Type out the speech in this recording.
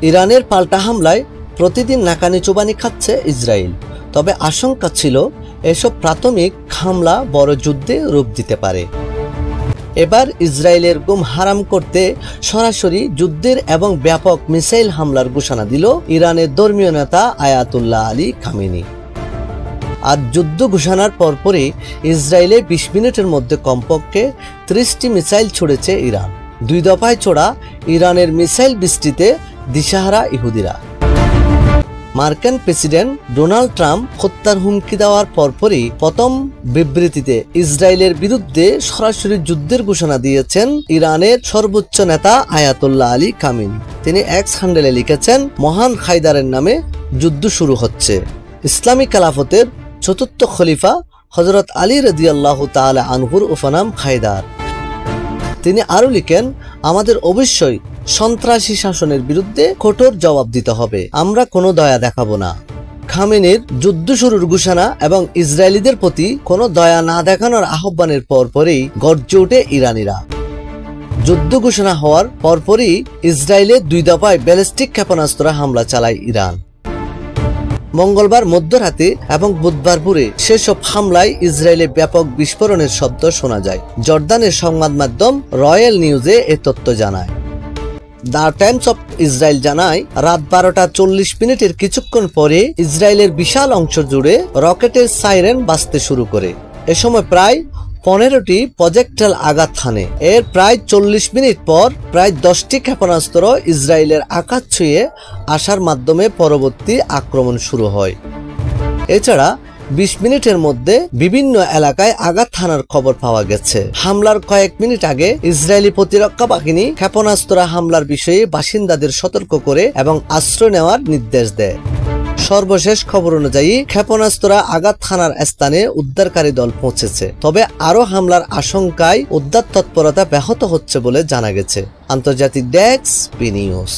ইরানের পাল্টা হামলায় প্রতিদিন নাকানি চোবানি খাচ্ছে ইসরায়েল। তবে আশঙ্কা ছিল এসব প্রাথমিক হামলা বড় যুদ্ধে রূপ দিতে পারে। এবার ইসরায়েলের গুম হারাম করতে সরাসরি যুদ্ধের এবং ব্যাপক মিসাইল হামলার ঘোষণা দিল ইরানের ধর্মীয় নেতা আয়াতুল্লাহ আলী খামেনি। আর যুদ্ধ ঘোষণার পরপরই ইসরায়েলে 20 মিনিটের মধ্যে কমপক্ষে 30টি মিসাইল ছুড়েছে ইরান। 2 দফায় ছোড়া ইরানের মিসাইল বৃষ্টিতে দিশাহারা ইহুদিরা। মার্কিন প্রেসিডেন্ট ডোনাল্ড ট্রাম্প হত্যার হুমকি দেওয়ার পরপরই প্রথম বিবৃতিতে ইসরায়েলের বিরুদ্ধে সরাসরি যুদ্ধের ঘোষণা দিয়েছেন ইরানের সর্বোচ্চ নেতা আয়াতুল্লাহ আলী খামেনি। তিনি এক্স হ্যান্ডেলে লিখেছেন, মহান খাইদারের নামে যুদ্ধ শুরু হচ্ছে। ইসলামী খেলাফতের চতুর্থ খলিফা হযরত আলী রাদিয়াল্লাহু তাআলা আনহুর উপনাম খাইদার। তিনি আরো লিখেন, আমাদের অবশ্যই সন্ত্রাসী শাসনের বিরুদ্ধে কঠোর জবাব দিতে হবে, আমরা কোনো দয়া দেখাবো না। খামেনির যুদ্ধ শুরুর ঘোষণা এবং ইসরায়েলিদের প্রতি কোনো দয়া না দেখানোর আহ্বানের পরপরই গর্জে ওঠে ইরানিরা। যুদ্ধ ঘোষণা হওয়ার পরপরই ইসরায়েলে 2 দফায় ব্যালিস্টিক ক্ষেপণাস্ত্র হামলা চালায় ইরান। মঙ্গলবার মধ্যরাতে এবং বুধবার ভোরে সেসব হামলায় ইসরায়েলে ব্যাপক বিস্ফোরণের শব্দ শোনা যায়। জর্দানের সংবাদ মাধ্যম রয়্যাল নিউজে এ তথ্য জানায়। দ্য টাইমস অফ ইসরায়েল জানায়, রাত 12টা 40 মিনিটের কিছুক্ষণ পরে ইসরায়েলের বিশাল অংশ জুড়ে রকেটের সাইরেন বাজতে শুরু করে। এ সময় প্রায় 15টি প্রজেক্টাইল আঘাত হানে। এর প্রায় 40 মিনিট পর প্রায় 10টি ক্ষেপণাস্ত্র ইসরায়েলের আকাশ ছুঁয়ে আসার মাধ্যমে পরবর্তী আক্রমণ শুরু হয়। এছাড়া 20 মিনিটের মধ্যে বিভিন্ন এলাকায় আঘাত হানার খবর পাওয়া গেছে। হামলার কয়েক মিনিট আগে ইসরায়েলি প্রতিরক্ষা বাহিনী ক্ষেপণাস্ত্র হামলার বিষয়ে বাসিন্দাদের সতর্ক করে এবং আশ্রয় নেওয়ার নির্দেশ দেয়। সর্বশেষ খবর অনুযায়ী ক্ষেপণাস্ত্র আঘাত হানার স্থানে উদ্ধারকারী দল পৌঁছেছে। তবে আরো হামলার আশঙ্কায় উদ্ধার তৎপরতা ব্যাহত হচ্ছে বলে জানা গেছে। আন্তর্জাতিক ডেস্ক, পি নিউজ।